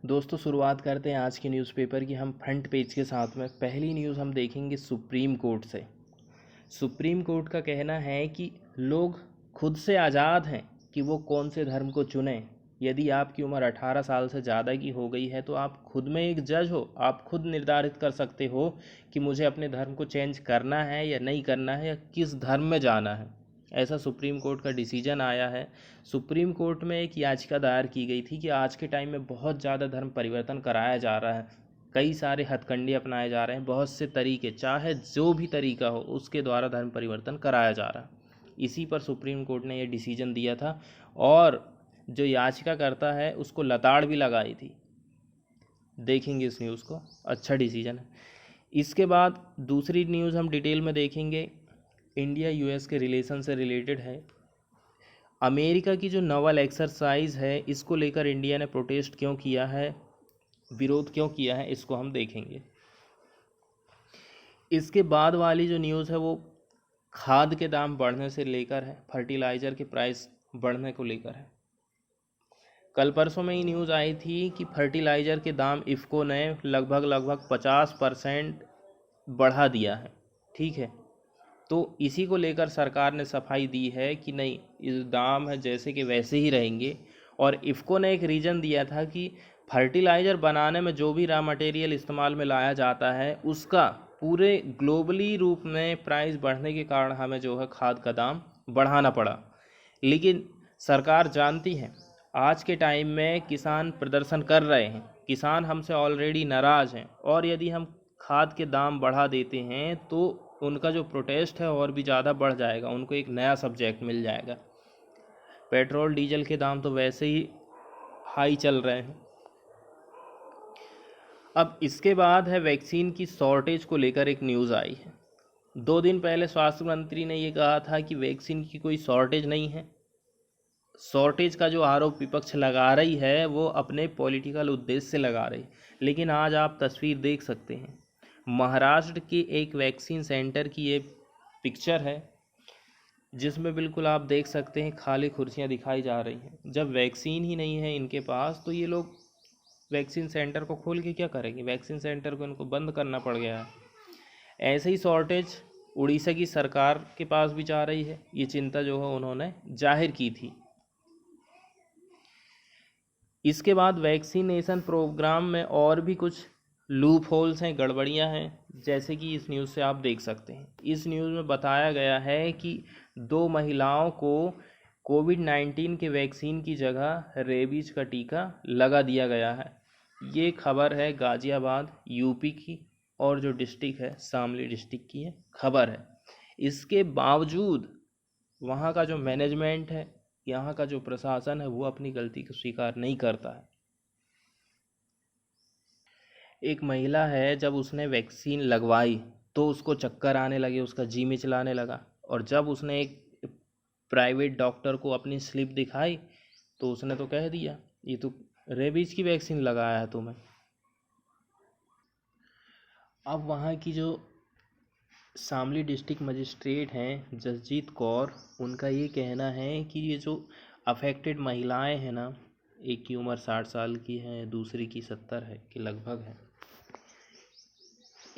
दोस्तों शुरुआत करते हैं आज के न्यूज़पेपर की। हम फ्रंट पेज के साथ में पहली न्यूज़ हम देखेंगे सुप्रीम कोर्ट से। सुप्रीम कोर्ट का कहना है कि लोग खुद से आज़ाद हैं कि वो कौन से धर्म को चुनें। यदि आपकी उम्र 18 साल से ज़्यादा की हो गई है तो आप खुद में एक जज हो, आप खुद निर्धारित कर सकते हो कि मुझे अपने धर्म को चेंज करना है या नहीं करना है या किस धर्म में जाना है। ऐसा सुप्रीम कोर्ट का डिसीजन आया है। सुप्रीम कोर्ट में एक याचिका दायर की गई थी कि आज के टाइम में बहुत ज़्यादा धर्म परिवर्तन कराया जा रहा है, कई सारे हथकंडे अपनाए जा रहे हैं, बहुत से तरीके, चाहे जो भी तरीका हो उसके द्वारा धर्म परिवर्तन कराया जा रहा है। इसी पर सुप्रीम कोर्ट ने यह डिसीजन दिया था और जो याचिका करता है उसको लताड़ भी लगाई थी। देखेंगे इस न्यूज़ को, अच्छा डिसीजन है। इसके बाद दूसरी न्यूज़ हम डिटेल में देखेंगे, इंडिया यूएस के रिलेशन से रिलेटेड है। अमेरिका की जो नवल एक्सरसाइज है इसको लेकर इंडिया ने प्रोटेस्ट क्यों किया है, विरोध क्यों किया है, इसको हम देखेंगे। इसके बाद वाली जो न्यूज़ है वो खाद के दाम बढ़ने से लेकर है, फर्टिलाइज़र के प्राइस बढ़ने को लेकर है। कल परसों में ही न्यूज़ आई थी कि फर्टिलाइज़र के दाम इफ़को ने लगभग 50% बढ़ा दिया है। ठीक है, तो इसी को लेकर सरकार ने सफाई दी है कि नहीं, इस दाम है जैसे कि वैसे ही रहेंगे। और इफ़को ने एक रीज़न दिया था कि फर्टिलाइज़र बनाने में जो भी रॉ मटेरियल इस्तेमाल में लाया जाता है उसका पूरे ग्लोबली रूप में प्राइस बढ़ने के कारण हमें जो है खाद का दाम बढ़ाना पड़ा। लेकिन सरकार जानती है आज के टाइम में किसान प्रदर्शन कर रहे हैं, किसान हमसे ऑलरेडी नाराज़ हैं, और यदि हम खाद के दाम बढ़ा देते हैं तो उनका जो प्रोटेस्ट है और भी ज़्यादा बढ़ जाएगा, उनको एक नया सब्जेक्ट मिल जाएगा। पेट्रोल डीजल के दाम तो वैसे ही हाई चल रहे हैं। अब इसके बाद है वैक्सीन की शॉर्टेज को लेकर एक न्यूज़ आई है। 2 दिन पहले स्वास्थ्य मंत्री ने ये कहा था कि वैक्सीन की कोई शॉर्टेज नहीं है। शॉर्टेज का जो आरोप विपक्ष लगा रही है वो अपने पॉलिटिकल उद्देश्य से लगा रही, लेकिन आज आप तस्वीर देख सकते हैं। महाराष्ट्र के एक वैक्सीन सेंटर की ये पिक्चर है जिसमें बिल्कुल आप देख सकते हैं खाली कुर्सियां दिखाई जा रही हैं। जब वैक्सीन ही नहीं है इनके पास तो ये लोग वैक्सीन सेंटर को खोल के क्या करेंगे, वैक्सीन सेंटर को इनको बंद करना पड़ गया है। ऐसे ही शॉर्टेज उड़ीसा की सरकार के पास भी जा रही है, ये चिंता जो है उन्होंने जाहिर की थी। इसके बाद वैक्सीनेशन प्रोग्राम में और भी कुछ लूप होल्स हैं, गड़बड़ियां हैं, जैसे कि इस न्यूज़ से आप देख सकते हैं। इस न्यूज़ में बताया गया है कि 2 महिलाओं को कोविड-19 के वैक्सीन की जगह रेबीज का टीका लगा दिया गया है। ये खबर है गाज़ियाबाद यूपी की, और जो डिस्ट्रिक्ट है शामली डिस्ट्रिक्ट की है खबर है। इसके बावजूद वहाँ का जो मैनेजमेंट है, यहाँ का जो प्रशासन है, वो अपनी गलती को स्वीकार नहीं करता है। एक महिला है, जब उसने वैक्सीन लगवाई तो उसको चक्कर आने लगे, उसका जी मिचलाने लगा, और जब उसने एक प्राइवेट डॉक्टर को अपनी स्लिप दिखाई तो उसने तो कह दिया ये तो रेबीज की वैक्सीन लगाया है तुम्हें। अब वहाँ की जो शामली डिस्ट्रिक्ट मजिस्ट्रेट हैं जसजीत कौर, उनका ये कहना है कि ये जो अफेक्टेड महिलाएं हैं ना, एक की उम्र 60 साल की है, दूसरी की 70 है के लगभग है,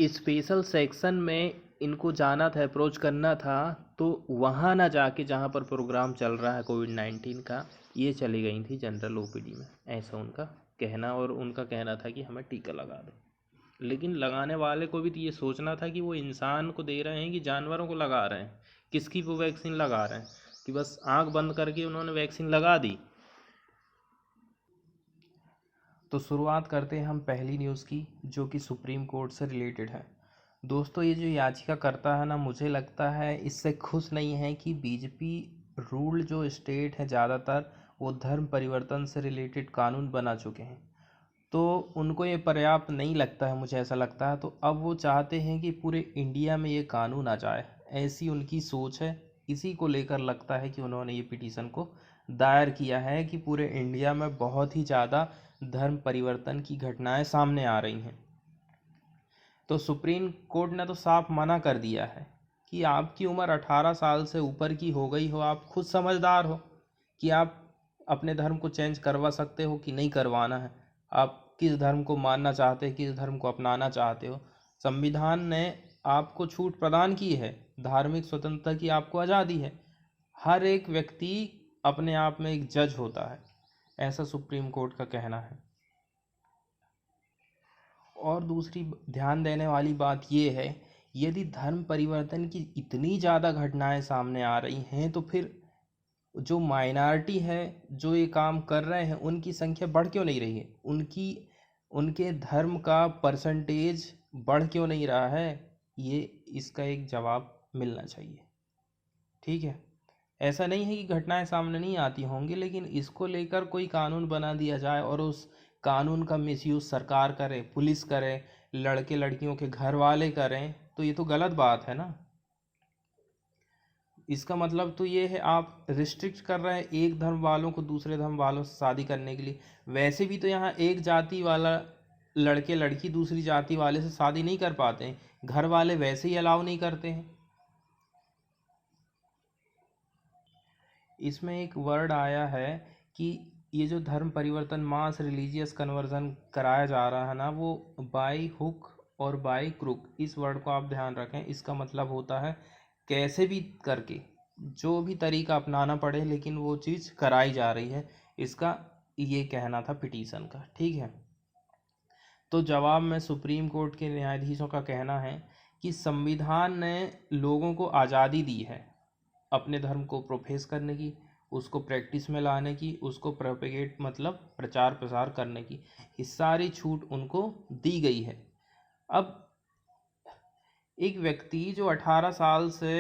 स्पेशल सेक्शन में इनको जाना था, अप्रोच करना था, तो वहाँ ना जाके जहाँ पर प्रोग्राम चल रहा है कोविड-19 का, ये चली गई थी जनरल ओपीडी में, ऐसा उनका कहना। और उनका कहना था कि हमें टीका लगा दो, लेकिन लगाने वाले को भी तो ये सोचना था कि वो इंसान को दे रहे हैं कि जानवरों को लगा रहे हैं, किसकी वो वैक्सीन लगा रहे हैं, कि बस आंख बंद करके उन्होंने वैक्सीन लगा दी। तो शुरुआत करते हैं हम पहली न्यूज़ की, जो कि सुप्रीम कोर्ट से रिलेटेड है। दोस्तों, ये जो याचिका करता है ना, मुझे लगता है इससे खुश नहीं है कि बीजेपी रूल्ड जो स्टेट है ज़्यादातर वो धर्म परिवर्तन से रिलेटेड कानून बना चुके हैं, तो उनको ये पर्याप्त नहीं लगता है, मुझे ऐसा लगता है। तो अब वो चाहते हैं कि पूरे इंडिया में ये कानून आ जाए, ऐसी उनकी सोच है। इसी को लेकर लगता है कि उन्होंने ये पिटीशन को दायर किया है कि पूरे इंडिया में बहुत ही ज़्यादा धर्म परिवर्तन की घटनाएं सामने आ रही हैं। तो सुप्रीम कोर्ट ने तो साफ मना कर दिया है कि आपकी उम्र 18 साल से ऊपर की हो गई हो, आप खुद समझदार हो कि आप अपने धर्म को चेंज करवा सकते हो कि नहीं करवाना है, आप किस धर्म को मानना चाहते हो, किस धर्म को अपनाना चाहते हो। संविधान ने आपको छूट प्रदान की है, धार्मिक स्वतंत्रता की आपको आज़ादी है। हर एक व्यक्ति अपने आप में एक जज होता है, ऐसा सुप्रीम कोर्ट का कहना है। और दूसरी ध्यान देने वाली बात यह है, यदि धर्म परिवर्तन की इतनी ज़्यादा घटनाएं सामने आ रही हैं तो फिर जो माइनॉरिटी है जो ये काम कर रहे हैं उनकी संख्या बढ़ क्यों नहीं रही है, उनके धर्म का परसेंटेज बढ़ क्यों नहीं रहा है, ये इसका एक जवाब मिलना चाहिए। ठीक है, ऐसा नहीं है कि घटनाएं सामने नहीं आती होंगी, लेकिन इसको लेकर कोई कानून बना दिया जाए और उस कानून का मिसयूज़ सरकार करे, पुलिस करे, लड़के लड़कियों के घर वाले करें, तो ये तो गलत बात है ना। इसका मतलब तो ये है आप रिस्ट्रिक्ट कर रहे हैं एक धर्म वालों को दूसरे धर्म वालों से शादी करने के लिए। वैसे भी तो यहाँ एक जाति वाला लड़के लड़की दूसरी जाति वाले से शादी नहीं कर पाते हैं, घर वाले वैसे ही अलाउ नहीं करते हैं। इसमें एक वर्ड आया है कि ये जो धर्म परिवर्तन, मास रिलीजियस कन्वर्जन कराया जा रहा है ना, वो बाय हुक और बाय क्रुक, इस वर्ड को आप ध्यान रखें। इसका मतलब होता है कैसे भी करके, जो भी तरीका अपनाना पड़े, लेकिन वो चीज़ कराई जा रही है, इसका ये कहना था पिटीशन का। ठीक है, तो जवाब में सुप्रीम कोर्ट के न्यायाधीशों का कहना है कि संविधान ने लोगों को आज़ादी दी है अपने धर्म को प्रोफेस करने की, उसको प्रैक्टिस में लाने की, उसको प्रोपेगेट मतलब प्रचार प्रसार करने की, ये सारी छूट उनको दी गई है। अब एक व्यक्ति जो 18 साल से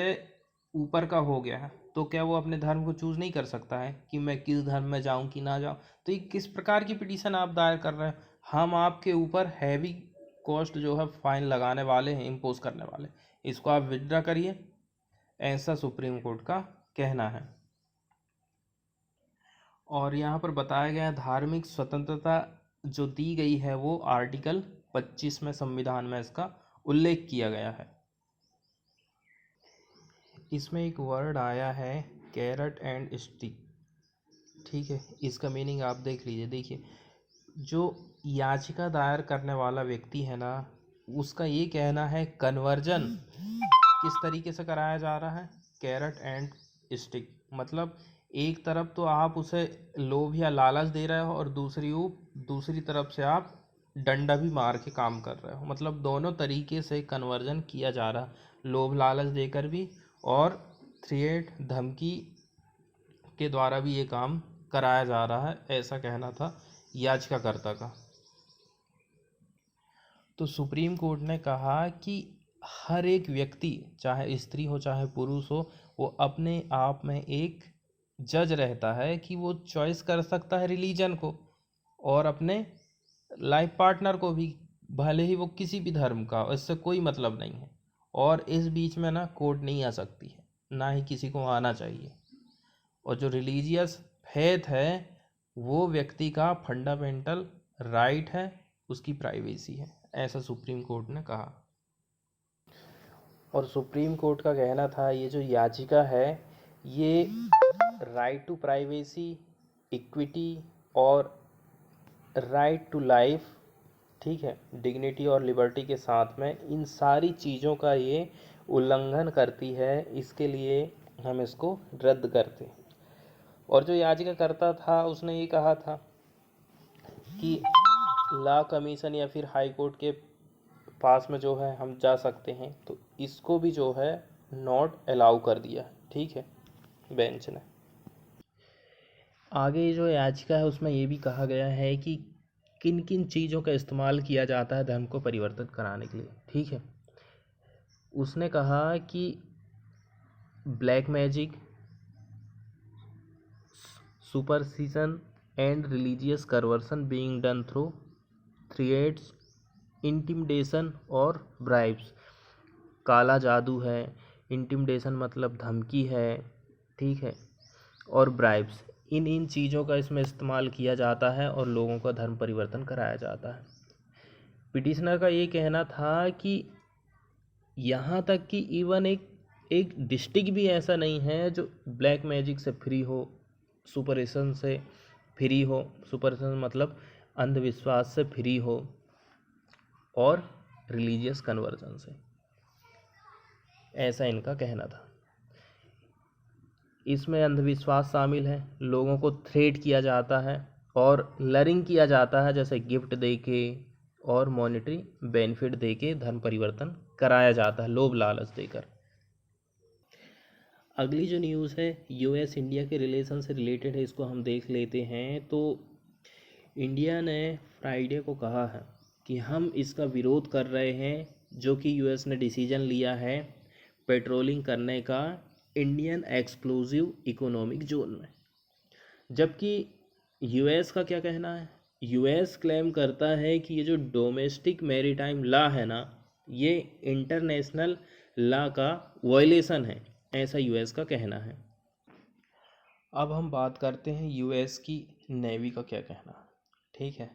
ऊपर का हो गया है, तो क्या वो अपने धर्म को चूज़ नहीं कर सकता है कि मैं किस धर्म में जाऊं कि ना जाऊं? तो ये किस प्रकार की पिटीशन आप दायर कर रहे हैं? हम आपके ऊपर हैवी कॉस्ट जो है फाइन लगाने वाले हैं, इम्पोज करने वाले, इसको आप विथड्रा करिए, ऐसा सुप्रीम कोर्ट का कहना है। और यहाँ पर बताया गया धार्मिक स्वतंत्रता जो दी गई है वो आर्टिकल 25 में संविधान में इसका उल्लेख किया गया है। इसमें एक वर्ड आया है कैरेट एंड स्टिक। ठीक है, इसका मीनिंग आप देख लीजिए। देखिए, जो याचिका दायर करने वाला व्यक्ति है ना, उसका ये कहना है कन्वर्जन किस तरीके से कराया जा रहा है, कैरेट एंड स्टिक, मतलब एक तरफ तो आप उसे लोभ या लालच दे रहे हो और दूसरी तरफ से आप डंडा भी मार के काम कर रहे हो, मतलब दोनों तरीके से कन्वर्जन किया जा रहा, लोभ लालच देकर भी और थ्रेट धमकी के द्वारा भी ये काम कराया जा रहा है, ऐसा कहना था याचिकाकर्ता का। तो सुप्रीम कोर्ट ने कहा कि हर एक व्यक्ति, चाहे स्त्री हो चाहे पुरुष हो, वो अपने आप में एक जज रहता है कि वो चॉइस कर सकता है रिलीजन को और अपने लाइफ पार्टनर को भी, भले ही वो किसी भी धर्म का, इससे कोई मतलब नहीं है। और इस बीच में ना कोर्ट नहीं आ सकती है, ना ही किसी को आना चाहिए। और जो रिलीजियस फेथ है वो व्यक्ति का फंडामेंटल राइट है, उसकी प्राइवेसी है, ऐसा सुप्रीम कोर्ट ने कहा। और सुप्रीम कोर्ट का कहना था ये जो याचिका है ये राइट टू प्राइवेसी, इक्विटी और राइट टू लाइफ, ठीक है, डिग्निटी और लिबर्टी के साथ में इन सारी चीज़ों का ये उल्लंघन करती है, इसके लिए हम इसको रद्द करते हैं। और जो याचिकाकर्ता था उसने ये कहा था कि लॉ कमीशन या फिर हाई कोर्ट के पास में जो है हम जा सकते हैं, तो इसको भी जो है नॉट अलाउ कर दिया। ठीक है, बेंच ने। आगे जो याचिका है उसमें ये भी कहा गया है कि किन किन चीज़ों का इस्तेमाल किया जाता है धर्म को परिवर्तित कराने के लिए। ठीक है, उसने कहा कि black magic, superstition and religious conversion being done through threats, intimidation और ब्राइब्स, काला जादू है, इंटिमिडेशन मतलब धमकी है, ठीक है, और ब्राइब्स, इन चीज़ों का इसमें इस्तेमाल किया जाता है और लोगों का धर्म परिवर्तन कराया जाता है। पिटिशनर का ये कहना था कि यहाँ तक कि इवन एक डिस्ट्रिक्ट भी ऐसा नहीं है जो ब्लैक मैजिक से फ्री हो, सुपरस्टिशन से फ्री हो। सुपरस्टिशन मतलब अंधविश्वास से फ्री हो और रिलीजियस कन्वर्जन से, ऐसा इनका कहना था। इसमें अंधविश्वास शामिल है, लोगों को थ्रेट किया जाता है और लरिंग किया जाता है, जैसे गिफ्ट देके और मॉनेटरी बेनिफिट देके धन परिवर्तन कराया जाता है, लोभ लालच देकर। अगली जो न्यूज़ है यूएस इंडिया के रिलेशन से रिलेटेड है, इसको हम देख लेते हैं। तो इंडिया ने फ्राइडे को कहा है कि हम इसका विरोध कर रहे हैं जो कि यूएस ने डिसीजन लिया है पेट्रोलिंग करने का इंडियन एक्सक्लूसिव इकोनॉमिक जोन में। जबकि यूएस का क्या कहना है, यूएस क्लेम करता है कि ये जो डोमेस्टिक मैरीटाइम लॉ है ना, ये इंटरनेशनल लॉ का वायलेशन है, ऐसा यूएस का कहना है। अब हम बात करते हैं यूएस की नेवी का क्या कहना है। ठीक है,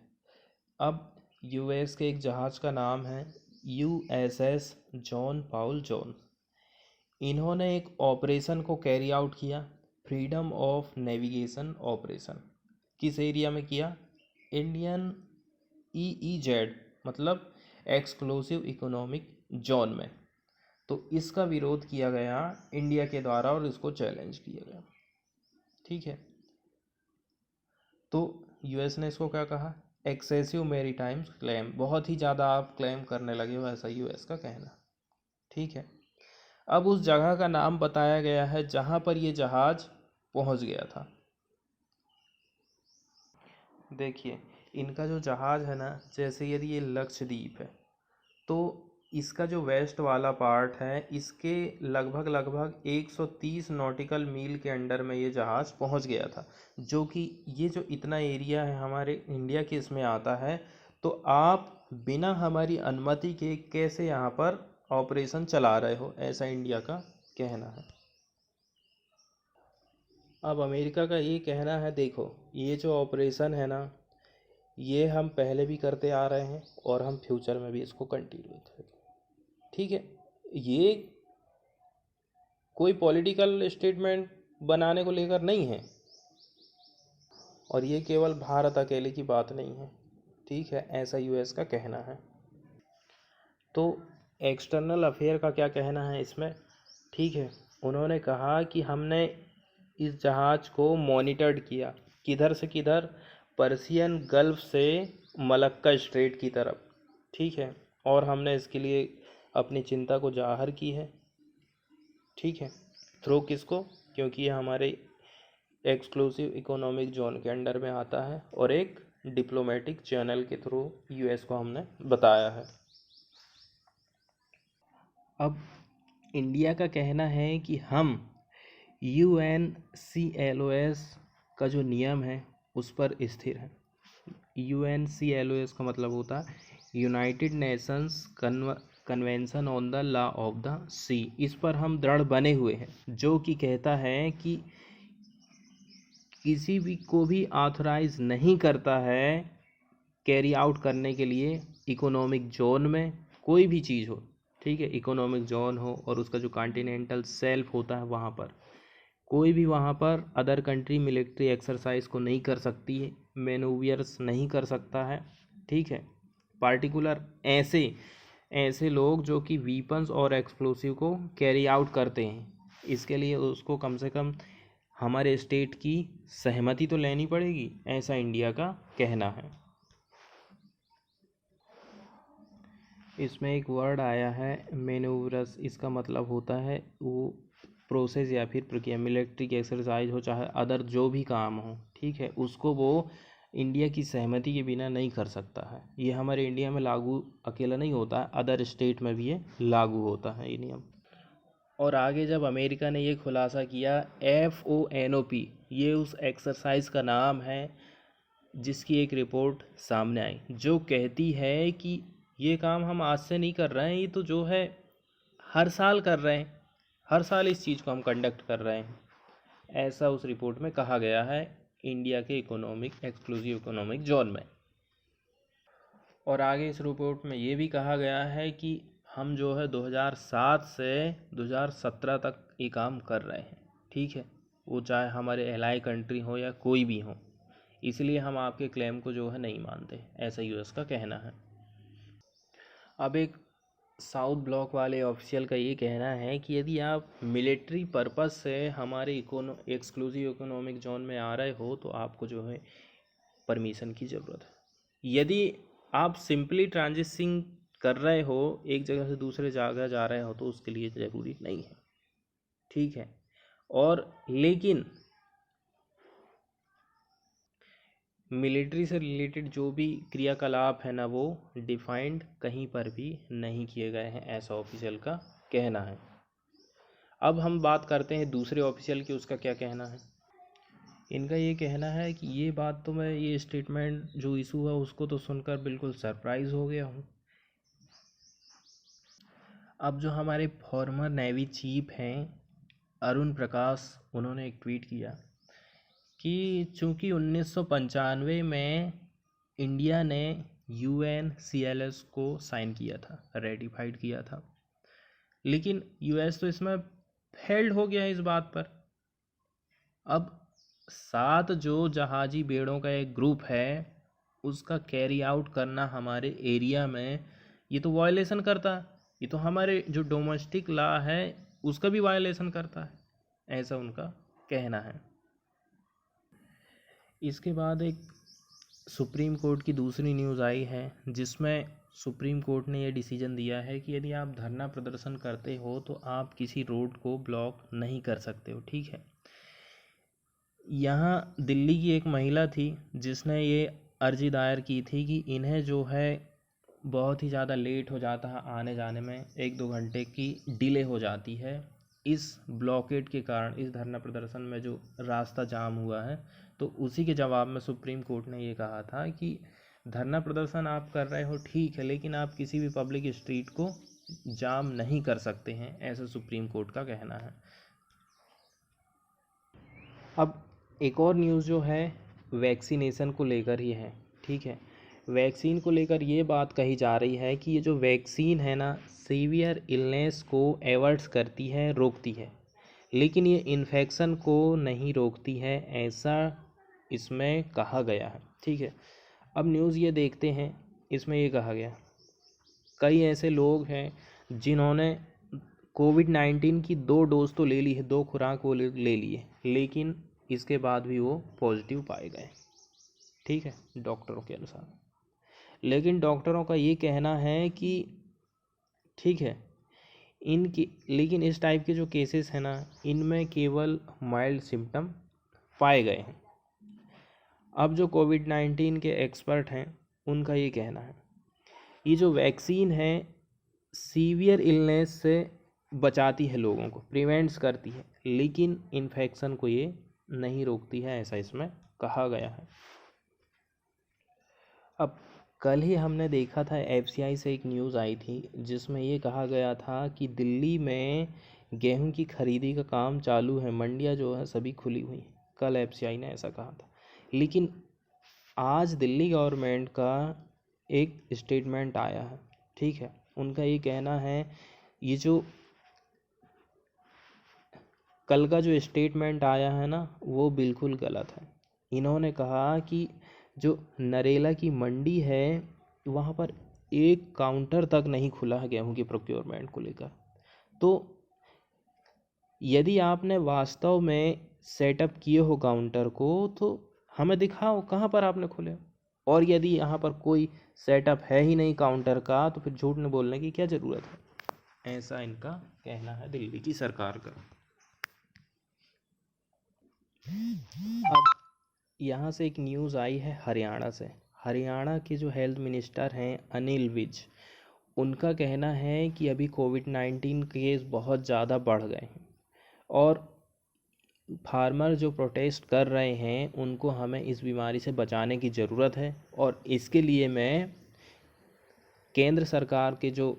अब यूएस के एक जहाज़ का नाम है यूएसएस जॉन पाउल जोन्स। इन्होंने एक ऑपरेशन को कैरी आउट किया, फ्रीडम ऑफ नेविगेशन ऑपरेशन। किस एरिया में किया? इंडियन ईईजेड मतलब एक्सक्लूसिव इकोनॉमिक जोन में। तो इसका विरोध किया गया इंडिया के द्वारा और इसको चैलेंज किया गया। ठीक है, तो यूएस ने इसको क्या कहा? एक्सेसिव मैरीटाइम क्लेम, बहुत ही ज़्यादा आप क्लेम करने लगे हो, ऐसा यूएस का कहना। ठीक है, अब उस जगह का नाम बताया गया है जहाँ पर ये जहाज़ पहुँच गया था। देखिए, इनका जो जहाज़ है ना, जैसे यदि ये लक्षद्वीप है तो इसका जो वेस्ट वाला पार्ट है, इसके लगभग 130 नॉटिकल मील के अंडर में ये जहाज़ पहुंच गया था। जो कि ये जो इतना एरिया है हमारे इंडिया के इसमें आता है, तो आप बिना हमारी अनुमति के कैसे यहाँ पर ऑपरेशन चला रहे हो, ऐसा इंडिया का कहना है। अब अमेरिका का ये कहना है, देखो ये जो ऑपरेशन है ना, ये हम पहले भी करते आ रहे हैं और हम फ्यूचर में भी इसको कंटिन्यू करेंगे। ठीक है, ये कोई पॉलिटिकल स्टेटमेंट बनाने को लेकर नहीं है और ये केवल भारत अकेले की बात नहीं है। ठीक है, ऐसा यूएस का कहना है। तो एक्सटर्नल अफेयर का क्या कहना है इसमें? ठीक है, उन्होंने कहा कि हमने इस जहाज़ को मॉनिटर्ड किया, किधर से किधर? पर्सियन गल्फ से मलक्का स्ट्रेट की तरफ। ठीक है, और हमने इसके लिए अपनी चिंता को जाहिर की है। ठीक है, थ्रू किसको? क्योंकि ये हमारे एक्सक्लूसिव इकोनॉमिक जोन के अंडर में आता है और एक डिप्लोमेटिक चैनल के थ्रू यूएस को हमने बताया है। अब इंडिया का कहना है कि हम UNCLOS का जो नियम है उस पर स्थिर है। UNCLOS का मतलब होता है United Nations Convention on the Law of the Sea. इस पर हम दृढ़ बने हुए हैं, जो कि कहता है कि किसी भी को भी ऑथराइज नहीं करता है कैरी आउट करने के लिए इकोनॉमिक जोन में कोई भी चीज़ हो। ठीक है, इकोनॉमिक जोन हो और उसका जो कॉन्टिनेंटल सेल्फ होता है वहाँ पर कोई भी वहाँ पर अदर कंट्री मिलिट्री एक्सरसाइज को नहीं कर सकती है, मैनूवियर्स नहीं कर सकता है। ठीक है, पार्टिकुलर ऐसे लोग जो कि वीपन्स और एक्सप्लोसिव को कैरी आउट करते हैं, इसके लिए उसको कम से कम हमारे स्टेट की सहमति तो लेनी पड़ेगी, ऐसा इंडिया का कहना है। इसमें एक वर्ड आया है मैनूवरस, इसका मतलब होता है वो प्रोसेस या फिर प्रक्रिया, मिलिट्री की एक्सरसाइज हो चाहे अदर जो भी काम हो। ठीक है, उसको वो इंडिया की सहमति के बिना नहीं कर सकता है। ये हमारे इंडिया में लागू अकेला नहीं होता है, अदर स्टेट में भी ये लागू होता है ये नियम। और आगे जब अमेरिका ने ये खुलासा किया, FONOP ये उस एक्सरसाइज का नाम है जिसकी एक रिपोर्ट सामने आई जो कहती है कि ये काम हम आज से नहीं कर रहे हैं, ये तो जो है हर साल कर रहे हैं, हर साल इस चीज़ को हम कंडक्ट कर रहे हैं, ऐसा उस रिपोर्ट में कहा गया है इंडिया के एक्सक्लूसिव इकोनॉमिक जोन में। और आगे इस रिपोर्ट में ये भी कहा गया है कि हम जो है 2007 से 2017 तक ये काम कर रहे हैं। ठीक है, वो चाहे हमारे एलाई कंट्री हो या कोई भी हो, इसलिए हम आपके क्लेम को जो है नहीं मानते, ऐसा यूएस का कहना है। अब एक साउथ ब्लॉक वाले ऑफिशियल का ये कहना है कि यदि आप मिलिट्री पर्पस से हमारे एक्सक्लूसिव इकोनॉमिक जोन में आ रहे हो तो आपको जो है परमिशन की ज़रूरत है। यदि आप सिंपली ट्रांजिशन कर रहे हो, एक जगह से दूसरे जगह जा रहे हो, तो उसके लिए ज़रूरी नहीं है, ठीक है। और लेकिन मिलिट्री से रिलेटेड जो भी क्रियाकलाप है ना, वो डिफाइंड कहीं पर भी नहीं किए गए हैं, ऐसा ऑफिशियल का कहना है। अब हम बात करते हैं दूसरे ऑफिशियल की, उसका क्या कहना है। इनका ये कहना है कि ये बात तो मैं, ये स्टेटमेंट जो इशू हुआ उसको तो सुनकर बिल्कुल सरप्राइज़ हो गया हूँ। अब जो हमारे फॉर्मर नेवी चीफ हैं अरुण प्रकाश, उन्होंने एक ट्वीट किया कि चूँकि 1995 में इंडिया ने UNCLS को साइन किया था, रेटिफाइड किया था, लेकिन यूएस तो इसमें फेल्ड हो गया इस बात पर। अब 7 जो जहाजी बेड़ों का एक ग्रुप है, उसका कैरी आउट करना हमारे एरिया में, ये तो वायलेशन करता है, ये तो हमारे जो डोमेस्टिक लॉ है उसका भी वायलेशन करता है, ऐसा उनका कहना है। इसके बाद एक सुप्रीम कोर्ट की दूसरी न्यूज़ आई है, जिसमें सुप्रीम कोर्ट ने यह डिसीजन दिया है कि यदि आप धरना प्रदर्शन करते हो तो आप किसी रोड को ब्लॉक नहीं कर सकते हो, ठीक है। यहाँ दिल्ली की एक महिला थी जिसने ये अर्जी दायर की थी कि इन्हें जो है बहुत ही ज़्यादा लेट हो जाता है आने जाने में, 1-2 घंटे की डिले हो जाती है इस ब्लॉकेट के कारण, इस धरना प्रदर्शन में जो रास्ता जाम हुआ है। तो उसी के जवाब में सुप्रीम कोर्ट ने ये कहा था कि धरना प्रदर्शन आप कर रहे हो ठीक है, लेकिन आप किसी भी पब्लिक स्ट्रीट को जाम नहीं कर सकते हैं, ऐसा सुप्रीम कोर्ट का कहना है। अब एक और न्यूज़ जो है वैक्सीनेशन को लेकर ही है, ठीक है। वैक्सीन को लेकर ये बात कही जा रही है कि ये जो वैक्सीन है ना, सीवियर इलनेस को एवर्ट्स करती है, रोकती है, लेकिन ये इन्फेक्शन को नहीं रोकती है, ऐसा इसमें कहा गया है, ठीक है। अब न्यूज़ ये देखते हैं, इसमें ये कहा गया कई ऐसे लोग हैं जिन्होंने कोविड-19 की 2 डोज तो ले ली है, 2 खुराक वो ले लिए, लेकिन इसके बाद भी वो पॉजिटिव पाए गए, ठीक है, डॉक्टरों के अनुसार। लेकिन डॉक्टरों का ये कहना है कि ठीक है, इनकी, लेकिन इस टाइप के जो केसेस हैं ना, इनमें केवल माइल्ड सिम्टम पाए गए हैं। अब जो कोविड-19 के एक्सपर्ट हैं उनका ये कहना है, ये जो वैक्सीन है सीवियर इलनेस से बचाती है, लोगों को प्रिवेंट्स करती है, लेकिन इन्फेक्शन को ये नहीं रोकती है, ऐसा इसमें कहा गया है। अब कल ही हमने देखा था FCI से एक न्यूज़ आई थी जिसमें ये कहा गया था कि दिल्ली में गेहूं की खरीदी का काम चालू है, मंडियां जो है सभी खुली हुई हैं, कल FCI ने ऐसा कहा था। लेकिन आज दिल्ली गवर्नमेंट का एक स्टेटमेंट आया है, ठीक है। उनका ये कहना है, ये जो कल का जो स्टेटमेंट आया है ना, वो बिल्कुल गलत है। इन्होंने कहा कि जो नरेला की मंडी है वहाँ पर एक काउंटर तक नहीं खुला है गेहूं की प्रोक्योरमेंट को लेकर। तो यदि आपने वास्तव में सेटअप किए हो काउंटर को तो हमें दिखाओ कहाँ पर आपने खोले, और यदि यहाँ पर कोई सेटअप है ही नहीं काउंटर का तो फिर झूठ न बोलने की क्या ज़रूरत है, ऐसा इनका कहना है दिल्ली की सरकार का। अब यहाँ से एक न्यूज़ आई है हरियाणा से। हरियाणा के जो हेल्थ मिनिस्टर हैं अनिल विज, उनका कहना है कि अभी कोविड-19 केस बहुत ज़्यादा बढ़ गए हैं और फार्मर जो प्रोटेस्ट कर रहे हैं उनको हमें इस बीमारी से बचाने की ज़रूरत है, और इसके लिए मैं केंद्र सरकार के जो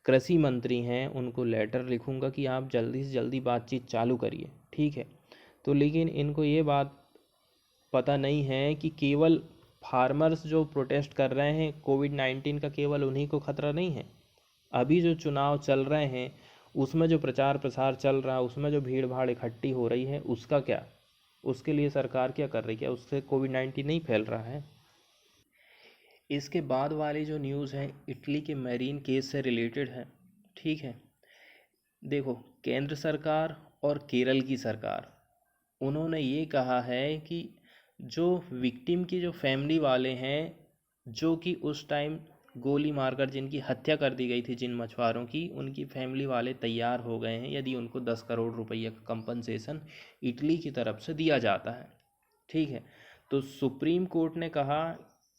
कृषि मंत्री हैं उनको लेटर लिखूंगा कि आप जल्दी से जल्दी बातचीत चालू करिए, ठीक है। तो लेकिन इनको ये बात पता नहीं है कि केवल फार्मर्स जो प्रोटेस्ट कर रहे हैं, कोविड-19 का केवल उन्हीं को खतरा नहीं है। अभी जो चुनाव चल रहे हैं उसमें जो प्रचार प्रसार चल रहा है, उसमें जो भीड़ भाड़ इकट्ठी हो रही है, उसका क्या, उसके लिए सरकार क्या कर रही है? क्या उससे कोविड-19 नहीं फैल रहा है? इसके बाद वाली जो न्यूज़ है इटली के मैरीन केस से रिलेटेड है। ठीक है, देखो, केंद्र सरकार और केरल की सरकार, उन्होंने ये कहा है कि जो विक्टिम की जो फैमिली वाले हैं, जो कि उस टाइम गोली मारकर जिनकी हत्या कर दी गई थी जिन मछुआरों की, उनकी फैमिली वाले तैयार हो गए हैं यदि उनको 10 करोड़ रुपये का कंपनसेशन इटली की तरफ से दिया जाता है। ठीक है, तो सुप्रीम कोर्ट ने कहा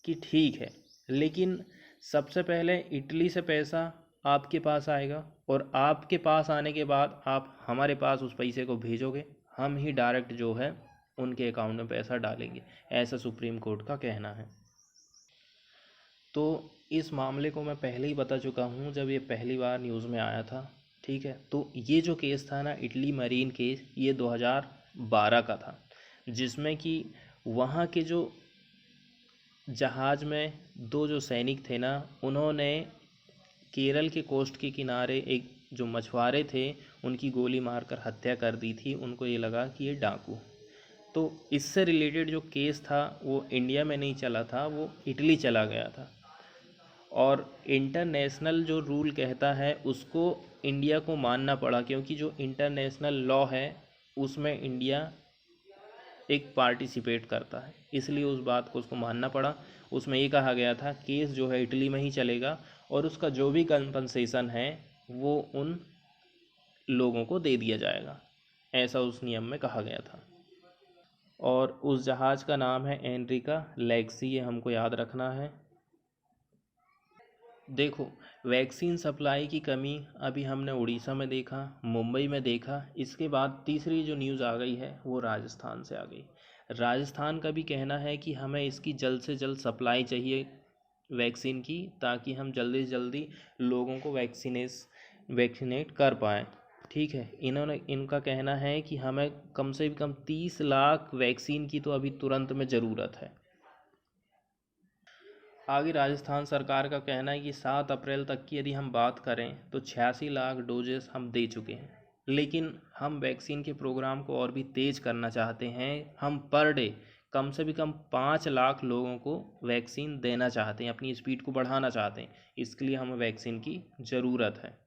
कि ठीक है, लेकिन सबसे पहले इटली से पैसा आपके पास आएगा और आपके पास आने के बाद आप हमारे पास उस पैसे को भेजोगे, हम ही डायरेक्ट जो है उनके अकाउंट में पैसा डालेंगे, ऐसा सुप्रीम कोर्ट का कहना है। तो इस मामले को मैं पहले ही बता चुका हूँ जब ये पहली बार न्यूज़ में आया था। ठीक है, तो ये जो केस था ना, इटली मरीन केस, ये 2012 का था, जिसमें कि वहाँ के जो जहाज़ में दो जो सैनिक थे ना, उन्होंने केरल के कोस्ट के किनारे एक जो मछुआरे थे उनकी गोली मारकर हत्या कर दी थी। उनको ये लगा कि ये डाकू। तो इससे रिलेटेड जो केस था वो इंडिया में नहीं चला था, वो इटली चला गया था। और इंटरनेशनल जो रूल कहता है उसको इंडिया को मानना पड़ा, क्योंकि जो इंटरनेशनल लॉ है उसमें इंडिया एक पार्टिसिपेट करता है, इसलिए उस बात को उसको मानना पड़ा। उसमें ये कहा गया था केस जो है इटली में ही चलेगा और उसका जो भी कंपनसेशन है वो उन लोगों को दे दिया जाएगा, ऐसा उस नियम में कहा गया था। और उस जहाज़ का नाम है एनरिका लेक्सी, ये हमको याद रखना है। देखो, वैक्सीन सप्लाई की कमी अभी हमने उड़ीसा में देखा, मुंबई में देखा, इसके बाद तीसरी जो न्यूज़ आ गई है वो राजस्थान से आ गई। राजस्थान का भी कहना है कि हमें इसकी जल्द से जल्द सप्लाई चाहिए वैक्सीन की, ताकि हम जल्दी से जल्दी लोगों को वैक्सीनेट कर पाएँ। ठीक है, इनका कहना है कि हमें कम से कम 30 लाख वैक्सीन की तो अभी तुरंत में ज़रूरत है। आगे राजस्थान सरकार का कहना है कि 7 अप्रैल तक की यदि हम बात करें तो 86 लाख डोजेस हम दे चुके हैं, लेकिन हम वैक्सीन के प्रोग्राम को और भी तेज़ करना चाहते हैं। हम पर डे कम से भी कम 5 लाख लोगों को वैक्सीन देना चाहते हैं, अपनी स्पीड को बढ़ाना चाहते हैं, इसके लिए हमें वैक्सीन की ज़रूरत है।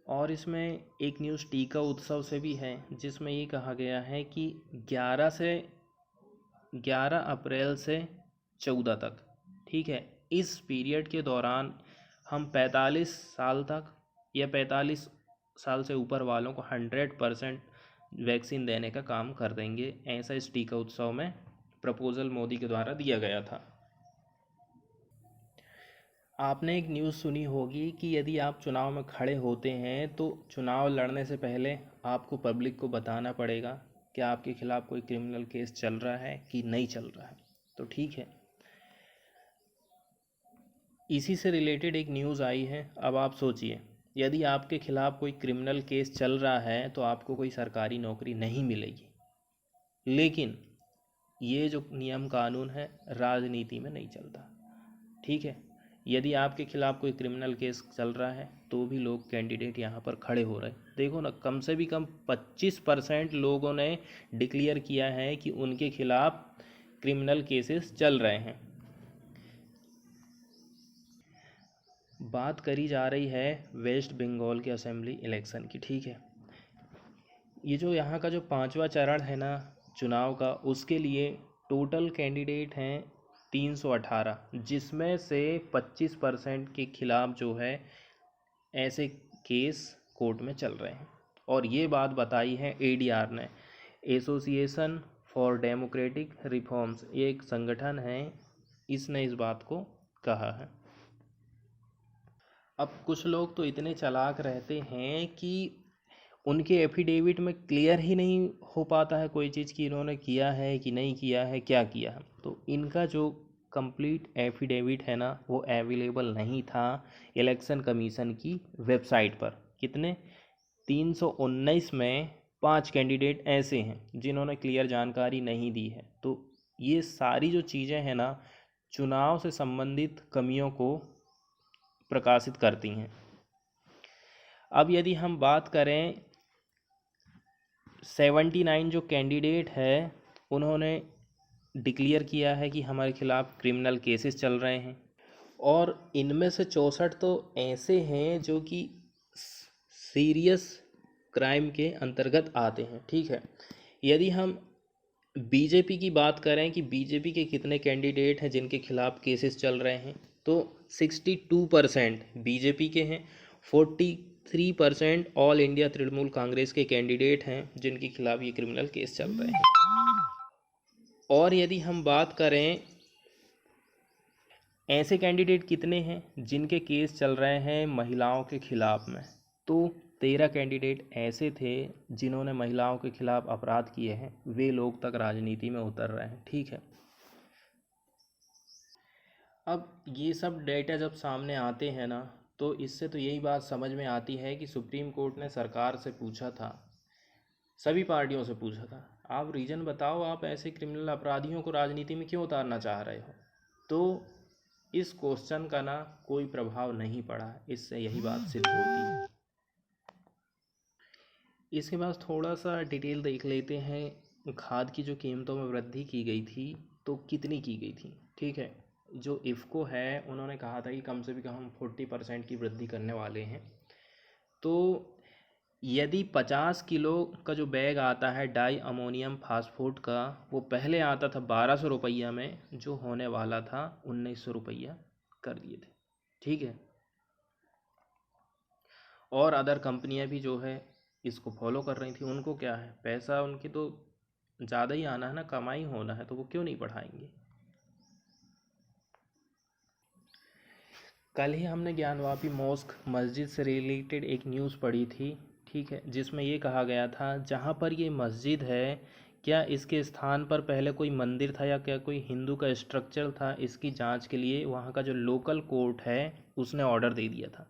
और इसमें एक न्यूज़ टीका उत्सव से भी है, जिसमें ये कहा गया है कि 11 अप्रैल से 14 तक, ठीक है, इस पीरियड के दौरान हम 45 साल तक या 45 साल से ऊपर वालों को 100% वैक्सीन देने का काम कर देंगे, ऐसा इस टीका उत्सव में प्रपोज़ल मोदी के द्वारा दिया गया था। आपने एक न्यूज़ सुनी होगी कि यदि आप चुनाव में खड़े होते हैं तो चुनाव लड़ने से पहले आपको पब्लिक को बताना पड़ेगा कि आपके खिलाफ़ कोई क्रिमिनल केस चल रहा है कि नहीं चल रहा है। तो ठीक है, इसी से रिलेटेड एक न्यूज़ आई है। अब आप सोचिए, यदि आपके खिलाफ़ कोई क्रिमिनल केस चल रहा है तो आपको कोई सरकारी नौकरी नहीं मिलेगी, लेकिन ये जो नियम कानून है राजनीति में नहीं चलता। ठीक है, यदि आपके खिलाफ़ कोई क्रिमिनल केस चल रहा है तो भी लोग कैंडिडेट यहाँ पर खड़े हो रहे हैं। देखो ना, कम से भी कम 25% लोगों ने डिक्लेयर किया है कि उनके खिलाफ़ क्रिमिनल केसेस चल रहे हैं। बात करी जा रही है वेस्ट बंगाल के असेंबली इलेक्शन की। ठीक है, ये जो यहाँ का जो 5वां चरण है ना चुनाव का, उसके लिए टोटल कैंडिडेट हैं 318, जिसमें से 25% के खिलाफ़ जो है ऐसे केस कोर्ट में चल रहे हैं। और ये बात बताई है एडीआर ने, एसोसिएशन फॉर डेमोक्रेटिक रिफॉर्म्स, ये एक संगठन है, इसने इस बात को कहा है। अब कुछ लोग तो इतने चालाक रहते हैं कि उनके एफिडेविट में क्लियर ही नहीं हो पाता है कोई चीज़ कि इन्होंने किया है कि नहीं किया है, क्या किया है। तो इनका जो कंप्लीट एफिडेविट है ना वो अवेलेबल नहीं था इलेक्शन कमीशन की वेबसाइट पर। कितने? 319 में 5 कैंडिडेट ऐसे हैं जिन्होंने क्लियर जानकारी नहीं दी है। तो ये सारी जो चीज़ें हैं ना चुनाव से संबंधित कमियों को प्रकाशित करती हैं। अब यदि हम बात करें 79 जो कैंडिडेट है उन्होंने डिक्लेयर किया है कि हमारे खिलाफ़ क्रिमिनल केसेस चल रहे हैं, और इनमें से 64 तो ऐसे हैं जो कि सीरियस क्राइम के अंतर्गत आते हैं। ठीक है, यदि हम बीजेपी की बात करें कि बीजेपी के कितने कैंडिडेट हैं जिनके खिलाफ़ केसेस चल रहे हैं, तो 62% बीजेपी के हैं, 43% ऑल इंडिया तृणमूल कांग्रेस के कैंडिडेट हैं जिनके खिलाफ़ ये क्रिमिनल केस चल रहे हैं। और यदि हम बात करें ऐसे कैंडिडेट कितने हैं जिनके केस चल रहे हैं महिलाओं के खिलाफ़ में, तो 13 कैंडिडेट ऐसे थे जिन्होंने महिलाओं के खिलाफ़ अपराध किए हैं, वे लोग तक राजनीति में उतर रहे हैं। ठीक है, अब ये सब डेटा जब सामने आते हैं ना, तो इससे तो यही बात समझ में आती है कि सुप्रीम कोर्ट ने सरकार से पूछा था, सभी पार्टियों से पूछा था, आप रीज़न बताओ, आप ऐसे क्रिमिनल अपराधियों को राजनीति में क्यों उतारना चाह रहे हो। तो इस क्वेश्चन का ना कोई प्रभाव नहीं पड़ा, इससे यही बात सिद्ध होती है। इसके बाद थोड़ा सा डिटेल देख लेते हैं, खाद की जो कीमतों में वृद्धि की गई थी तो कितनी की गई थी। ठीक है, जो इफ़को है उन्होंने कहा था कि कम से कम हम 40% की वृद्धि करने वाले हैं। तो यदि 50 किलो का जो बैग आता है डाई अमोनियम फास्फोट का, वो पहले आता था 1200 रुपया में, जो होने वाला था 1900 रुपया कर दिए थे। ठीक है, और अदर कंपनियां भी जो है इसको फॉलो कर रही थी, उनको क्या है, पैसा उनकी तो ज़्यादा ही आना है ना, कमाई होना है, तो वो क्यों नहीं बढ़ाएंगे। कल ही हमने ज्ञानवापी मॉस्क मस्जिद से रिलेटेड एक न्यूज़ पढ़ी थी। ठीक है, जिसमें ये कहा गया था जहाँ पर ये मस्जिद है, क्या इसके स्थान पर पहले कोई मंदिर था या क्या कोई हिंदू का स्ट्रक्चर था, इसकी जांच के लिए वहाँ का जो लोकल कोर्ट है उसने ऑर्डर दे दिया था।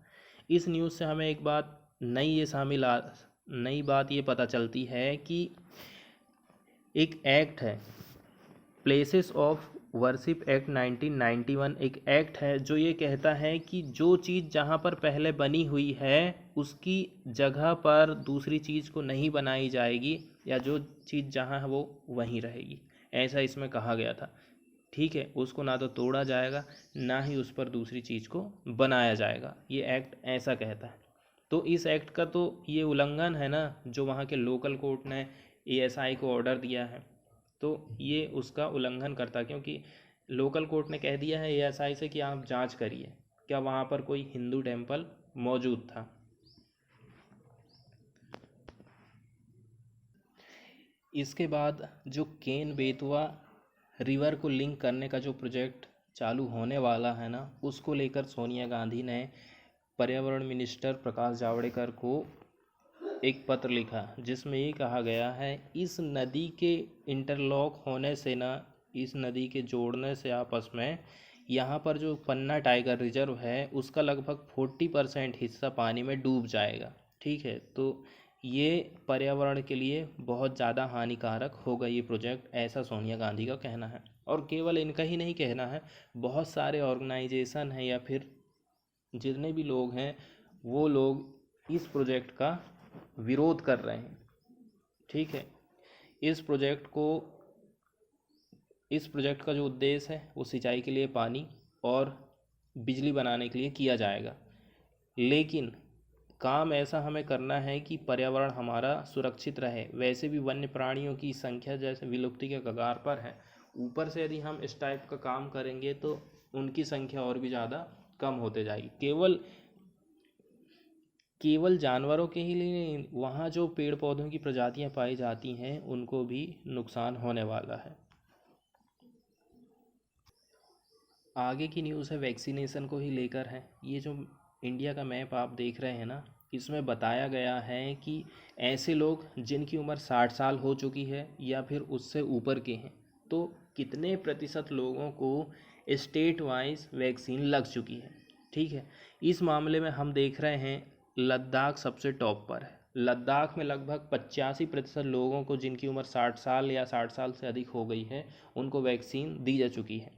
इस न्यूज़ से हमें एक बात नई बात ये पता चलती है कि एक एक्ट है, प्लेसेस ऑफ वर्शिप एक्ट 1991, एक एक्ट है जो ये कहता है कि जो चीज़ जहाँ पर पहले बनी हुई है उसकी जगह पर दूसरी चीज़ को नहीं बनाई जाएगी, या जो चीज़ जहाँ है वो वहीं रहेगी, ऐसा इसमें कहा गया था। ठीक है, उसको ना तो तोड़ा जाएगा ना ही उस पर दूसरी चीज़ को बनाया जाएगा, ये एक्ट ऐसा कहता है। तो इस एक्ट का तो ये उल्लंघन है ना, जो वहाँ के लोकल कोर्ट ने एएसआई को ऑर्डर दिया है, तो ये उसका उल्लंघन करता है, क्योंकि लोकल कोर्ट ने कह दिया है एएसआई से कि आप जांच करिए क्या वहाँ पर कोई हिंदू टेम्पल मौजूद था। इसके बाद जो केन बेतवा रिवर को लिंक करने का जो प्रोजेक्ट चालू होने वाला है ना, उसको लेकर सोनिया गांधी ने पर्यावरण मिनिस्टर प्रकाश जावड़ेकर को एक पत्र लिखा, जिसमें ये कहा गया है इस नदी के इंटरलॉक होने से ना, इस नदी के जोड़ने से आपस में, यहाँ पर जो पन्ना टाइगर रिजर्व है उसका लगभग 40% हिस्सा पानी में डूब जाएगा। ठीक है, तो ये पर्यावरण के लिए बहुत ज़्यादा हानिकारक होगा ये प्रोजेक्ट, ऐसा सोनिया गांधी का कहना है। और केवल इनका ही नहीं कहना है, बहुत सारे ऑर्गेनाइजेशन हैं या फिर जितने भी लोग हैं वो लोग इस प्रोजेक्ट का विरोध कर रहे हैं। ठीक है, इस प्रोजेक्ट का जो उद्देश्य है वो सिंचाई के लिए पानी और बिजली बनाने के लिए किया जाएगा, लेकिन काम ऐसा हमें करना है कि पर्यावरण हमारा सुरक्षित रहे। वैसे भी वन्य प्राणियों की संख्या जैसे विलुप्ति के कगार पर है, ऊपर से यदि हम इस टाइप का काम करेंगे तो उनकी संख्या और भी ज़्यादा कम होते जाएगी। केवल जानवरों के ही लिए नहीं, वहाँ जो पेड़ पौधों की प्रजातियाँ पाई जाती हैं उनको भी नुकसान होने वाला है। आगे की न्यूज़ है वैक्सीनेशन को ही लेकर है। ये जो इंडिया का मैप आप देख रहे हैं ना, इसमें बताया गया है कि ऐसे लोग जिनकी उम्र 60 साल हो चुकी है या फिर उससे ऊपर के हैं, तो कितने प्रतिशत लोगों को स्टेट वाइज वैक्सीन लग चुकी है। ठीक है, इस मामले में हम देख रहे हैं लद्दाख सबसे टॉप पर है। लद्दाख में लगभग 85% लोगों को जिनकी उम्र 60 साल या 60 साल से अधिक हो गई है उनको वैक्सीन दी जा चुकी है।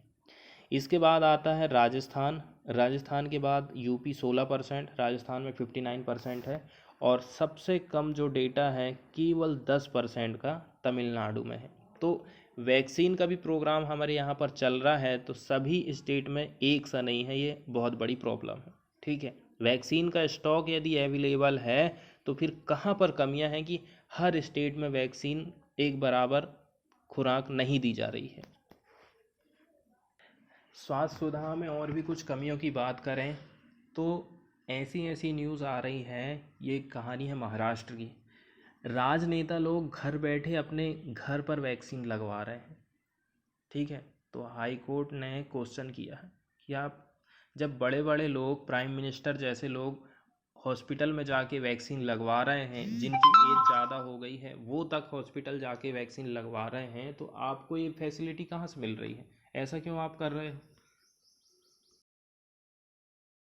इसके बाद आता है राजस्थान के बाद यूपी 16%, राजस्थान में 59% है, और सबसे कम जो डेटा है केवल 10% का तमिलनाडु में है। तो वैक्सीन का भी प्रोग्राम हमारे यहाँ पर चल रहा है, तो सभी स्टेट में एक सा नहीं है, ये बहुत बड़ी प्रॉब्लम है। ठीक है, वैक्सीन का स्टॉक यदि अवेलेबल है तो फिर कहाँ पर कमियां हैं कि हर स्टेट में वैक्सीन एक बराबर खुराक नहीं दी जा रही है। स्वास्थ्य सुविधा में और भी कुछ कमियों की बात करें तो ऐसी ऐसी न्यूज़ आ रही है, ये कहानी है महाराष्ट्र की। राजनेता लोग घर बैठे अपने घर पर वैक्सीन लगवा रहे हैं। ठीक है, तो हाई कोर्ट ने क्वेश्चन किया है कि आप जब बड़े बड़े लोग, प्राइम मिनिस्टर जैसे लोग हॉस्पिटल में जाके वैक्सीन लगवा रहे हैं, जिनकी एज ज़्यादा हो गई है वो तक हॉस्पिटल जाके वैक्सीन लगवा रहे हैं, तो आपको ये फैसिलिटी कहाँ से मिल रही है? ऐसा क्यों आप कर रहे हो?